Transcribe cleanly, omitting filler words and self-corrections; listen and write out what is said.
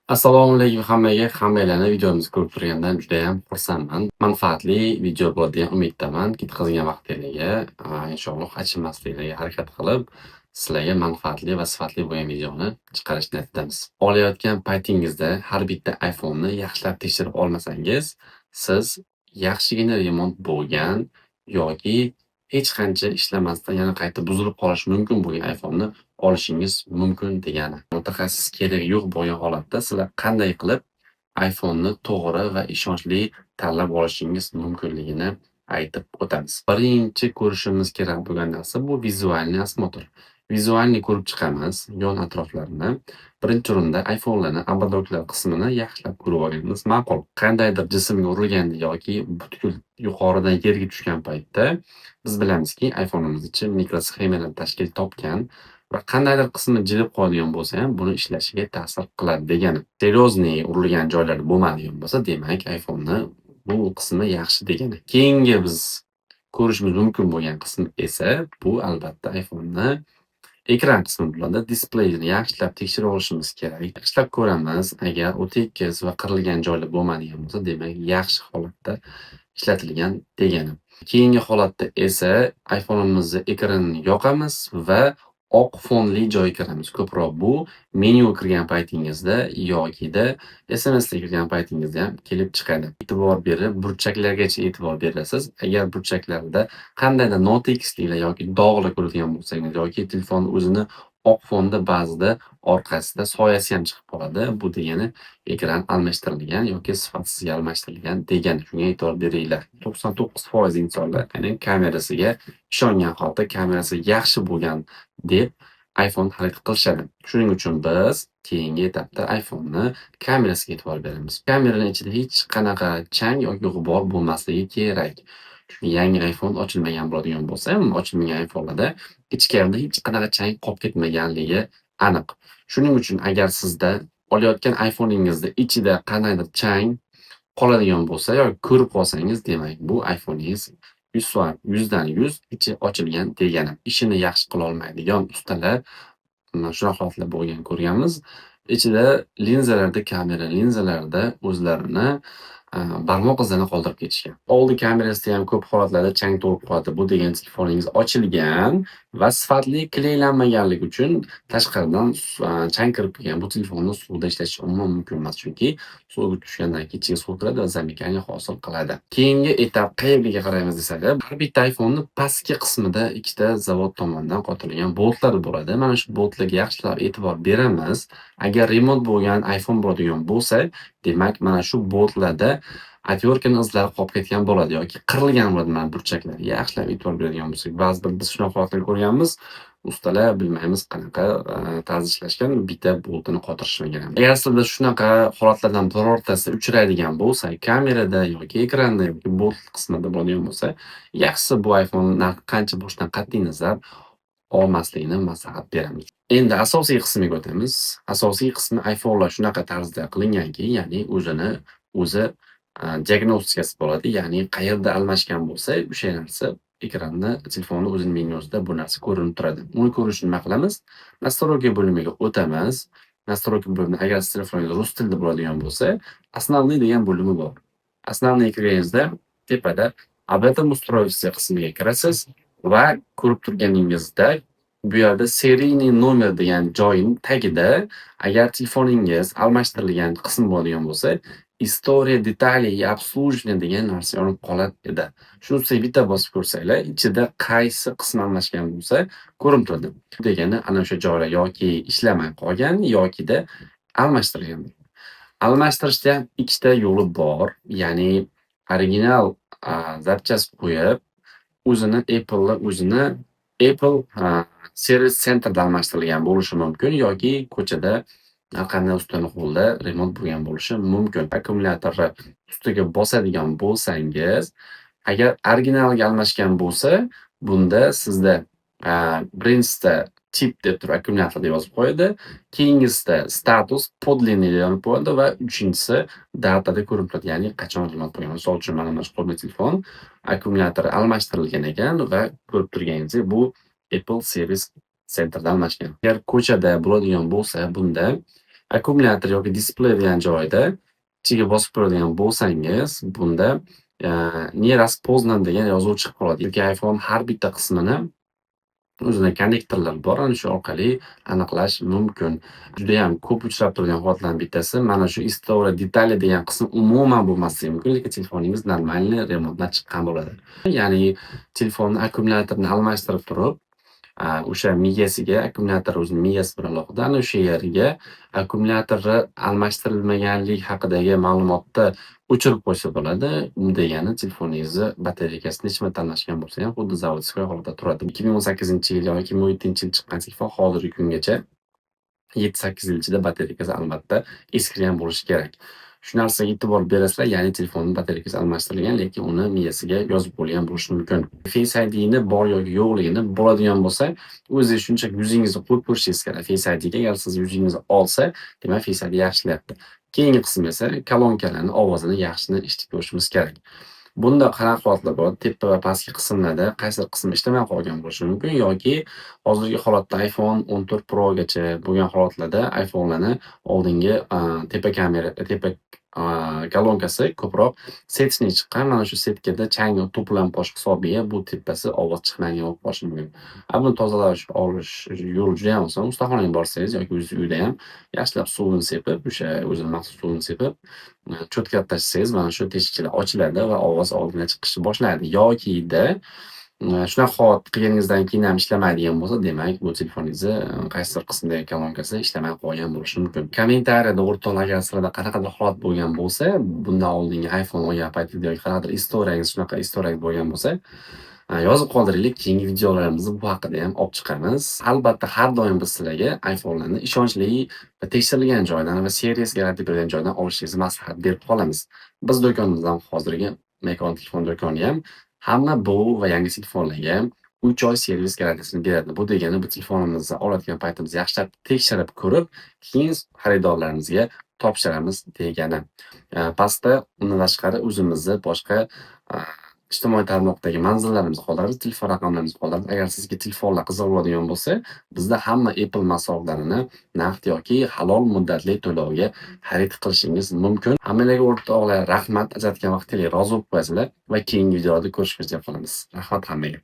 Assalomu alaykum hammaga. Hammanglarni videomizni ko'rib turgandan judayam xursandman. Manfaatli video bo'ladi degan umiddaman. Ketkazilgan vaqtingizga inshaalloh achinmasliklarga harakat qilib, sizlarga manfaatli va sifatli bo'lgan videoni chiqarish niyatidamiz. Olayotgan paytingizda har bitta iPhone'ni yaxshilab tekshirib olmasangiz, siz yaxshigina remont bo'lgan yoki hech qancha ishlamasdan yana qayta buzilib qolishi mumkin bo'lgan iPhone'ni olishingiz mumkin degani. Mutaxassis keragi yo'q bo'lgan holatda sizlar qanday qilib iPhone'ni to'g'ri va ishonchli tanlab olishingiz mumkinligini aytib o'tamiz. Birinchi ko'rishimiz kerak bo'lgan narsa bu vizualniy osmotr. Vizualniy ko'rib chiqamiz yon atroflarini. Birinchi o'rinda iPhone'larni obodoklar qismini yaxshilab ko'rib olganimiz ma'qul. Qandaydir jismga urilganda yoki butkul yuqoridan yerga tushgan paytda biz bilamizki, iPhone'imiz ichi mikrosxemalar tashkil topgan va qandaydir qismi jilib qoladigan bo'lsa ham buni ishlashiga ta'sir qiladi degani. Seryozni urilgan joylari bo'lmaydigan bo'lsa, demak iPhone'ni bu qismi yaxshi degani. Keyingi biz ko'rishimiz mumkin bo'lgan qism esa bu albatta iPhone'ni ekran qismi bo'ladi. Displeyni yaxshilab tekshirib olishimiz kerak. Yaxshilab ko'ramiz, agar u tekis va qirilgan joylar bo'lmaydigan bo'lsa, demak yaxshi holatda ishlatilgan degani. Keyingi holatda esa iPhone'imizni ekranini yoqamiz va oq fonli joyga kiramiz. Ko'proq bu menyu kirgan paytingizda yokida SMSga kirgan paytingizda ham kelib chiqadi. E'tibor berib, burchaklargacha e'tibor berasiz. Agar burchaklarda qandaydir notekisliklar yoki dog'lar ko'radigan bo'lsangiz yoki telefon o'zini oq fonda ba'zida orqasida soyasi ham chiqib qoladi. Bu degani ekran almashtirilgan yoki sifatsiz almashtirilgan degani. Shunga e'tibor beringlar. 99% insonlar kamerasiga ishongan holda kamerasi yaxshi bo'lgan deb iPhone xarid qilishadi. Shuning uchun biz keyingi etapda iPhone'ni kamerasiga e'tibor beramiz. Kameraning ichida hech qanaqa chang yoki g'ubor bo'lmasligi kerak. Chunki yangi iPhone ochilmagan bo'ladigan bo'lsa, ochilmagan iPhone'larda ichkarida hech qanaqa chang qolib ketmaganligi aniq. Shuning uchun agar sizda olayotgan iPhone'ingizda ichida qandaydir chang qoladigan bo'lsa yoki ko'rib qolsangiz, demak bu iPhone'ingiz 100% ichi ochilgan degani. Ishini yaxshi qila olmaydigan ustalar shunaqa holatlar bo'lgan ko'rganmiz. Ichida linzalarda, kamera linzalarida o'zlarini barmoq izini qoldirib ketishgan. Oldi kamerasida ham ko'p holatlarda chang to'lib qoladi. Bu degani telefoningiz ochilgan va sifatli kleylanmaganligi uchun tashqaridan chang kirib kelgan. Bu telefonni suvda ishlatish umuman mumkin emas, chunki suvga tushgandan keyin ichiga suv kiradi va zamikani hosil qiladi. Keyingi etap qayerga qaraymiz desak, har bitta iPhone'ning pastki qismida ikkita zavod tomonidan qotilgan boltlar bo'ladi. Mana shu boltlarga yaxshilab e'tibor beramiz. Agar remont bo'lgan iPhone bo'ladigan bo'lsa, demak mana shu boltlarda atverkani izlari qolib ketgan bo'ladi yoki qirilgan bo'ladi mana burchaklari. Yaxshilab e'tibor beradigan bo'lsak, ba'zida biz shunaqa holatlar ko'rganmiz. Ustalar bilmaymiz qanaqa tarzda ishlashgan, bitta boltini qotirishmagan. Agar sizda shunaqa holatlardan birortasi uchraydigan bo'lsa, kamerada yoki ekranda yoki bolt qismida bo'ladigan bo'lsa, yaxshisi bu iPhone narxi qancha bo'lishidan qat'iy nazar olmaslikni maslahat beramiz. Endi asosiy qismiga o'tamiz. Asosiy qismi iPhone'lar shunaqa tarzda qilinganki, ya'ni o'zi diagnostikasi bo'ladi, ya'ni qayerda almashgan bo'lsa, o'sha narsa ekranni telefonning o'zining menyusida bu narsa ko'rinib turadi. Uni ko'rish nima qilamiz? Настройки bo'limiga o'tamiz. Настройки bo'limi agar telefoningiz rus tilida bo'ladigan bo'lsa, основной degan bo'limi bor. Основной kirganingizda tepada об этом устройстве qismiga kirasiz va ko'rib turganingizdek bu yerda seriyniy nomer degan joyning tagida agar telefoningiz almashtirilgan qism bo'ladigan bo'lsa, История деталей и обслуживания degan narsa yonib qoladi edi. Shuni ustiga bitta bosib ko'rsanglar, ichida qaysi qism almashgan bo'lsa ko'rinib turadi. Degani ana o'sha joylar yoki ishlamay qolgan yokida almashtirilgan. Almashtirishda ham ikkita yo'li bor. Ya'ni original zapchast qo'yib, o'zini Apple servis sentrda almashtirilgan bo'lishi mumkin yoki ko'chada har qanday ustani qo'lida remont bo'lgan bo'lishi mumkin. Akkumulyatorni ustiga bosadigan bo'lsangiz, agar originalga almashgan bo'lsa, bunda sizda birinchisi tip deb turib akkumulyator deb yozib qo'yadi. Keyingisida status подлинный deb yozib qo'yadi va uchinchisi datada ko'rinib turadi, ya'ni qachon remont bo'lgan. Misol uchun mana bu qo'lda telefon akkumulyatori almashtirilgan ekan va ko'rib turganingizdek bu Apple Service Center'da almashgan. Agar ko'chada bo'ladigan bo'lsa, bunda akkumulyator yoki displey degan joyda ichiga bosib ko'radigan bo'lsangiz, bunda nie распознан degan yozuv chiqib qoladi. Yoki iPhone har bitta qismini o'zida konnektorlar bor, ana shu orqali aniqlash mumkin. Judayam ko'p uchrab turgan holatlardan bittasi mana shu история детали degan qism umuman bo'lmasligi mumkin, lekin telefoningiz normalniy remontdan chiqqan bo'ladi. Ya'ni telefonni akkumulyatorni almashtirib turib, o'sha miyasiga akkumulyator o'zining miyasi bilan alohida ana o'sha yeriga akkumulyatori almashtirilmaganlik haqidagi ma'lumotni o'chirib qo'ysa bo'ladi. Bu degani telefoningizni batareykasi necha marta almashgan bo'lsa ham xuddi zavodskiy holatda turadi. 2018-yil yoki 2017-yil chiqqan telefon hozirgi kungacha 7-8 yil ichida batareykasi albatta eskirgan bo'lishi kerak. Shu narsaga e'tibor berasizlar, ya'ni telefonning batareykasi almashtirilgan, lekin uni miyasiga yozib bo'lgan bo'lishi mumkin. Face ID'ni bor yoki yo'qligini bo'ladigan bo'lsa, o'zingiz shunchaki yuzingizni qo'yib ko'rishingiz kerak. Face ID'ga agar siz yuzingizni olsa, demak Face ID yaxshilayapti. Keyingi qism esa kolonkalarning ovozini yaxshini eshitib ko'rishimiz kerak. Bunda qanaqa holatlar bor? Tepa va pastki qismlarda qaysi qismi ishlamay qolgan bo'lishi mumkin yoki hozirgi holatda iPhone 14 Pro gacha bo'lgan holatlarda iPhone'larni oldingi tepa kamera, tepa kolonkasi ko'proq setning chiqqan. Mana shu setkada chang to'plam qolish hisobiga bu tepasi ovoz chiqmagan bo'lib qolishi mumkin. Buni tozalash olish yo'li juda ham oson. Ustaxonaga borsangiz yoki o'zingiz uyda ham yaxshilab suvini sepib, o'sha o'zini maxsus suvini sepib, cho'tkab tashlasangiz mana shu teshikchalar ochiladi va ovoz oldinga chiqishni boshlaydi. Yokida shunaqa holat qilganingizdan keyin ham ishlamaydigan bo'lsa, demak bu telefoningizni qaysidir qismdagi kolonkasi ishlamay qolgan bo'lishi mumkin. Kommentariyada o'rtoqlar agar sizlarda qanaqadir holat bo'lgan bo'lsa, bundan oldingi iPhone olgan paytida yoki qanaqadir istoriyangiz shunaqa istoriyangiz bo'lgan bo'lsa, yozib qoldiraylik. Keyingi videolarimizda bu haqida ham olib chiqamiz. Albatta har doim biz sizlarga iPhone'larni ishonchli va tekshirilgan joydan va servis garantiya bergan joydan olishingizni maslahat berib qolamiz. Biz do'konimizdan hozirgi Mekon telefon do'koni ham hamma bu va yangi telefonlarga 3 oy servis garantiyasini beradi. Bu degani bu telefonimizni oladigan paytimizda yaxshilab tekshirib ko'rib, keyin xaridorlarimizga topshiramiz degani. Pastda undan tashqari o'zimizni boshqa ijtimoiy tarmoqdagi manzillarimizni qoldiramiz, telefon raqamlarimizni qoldiramiz. Agar sizga telefonlar qiziq bo'ladigan bo'lsa, bizda hamma Apple mahsulotlariini naqd yoki halol muddatli to'lovga xarid qilishingiz mumkin. Hammalarga o'rtoqlar rahmat, ajratgan vaqtingiz rozi bo'lib qo'yasizlar va keyingi videolarda ko'rishguncha qolamiz. Rahmat hammaga.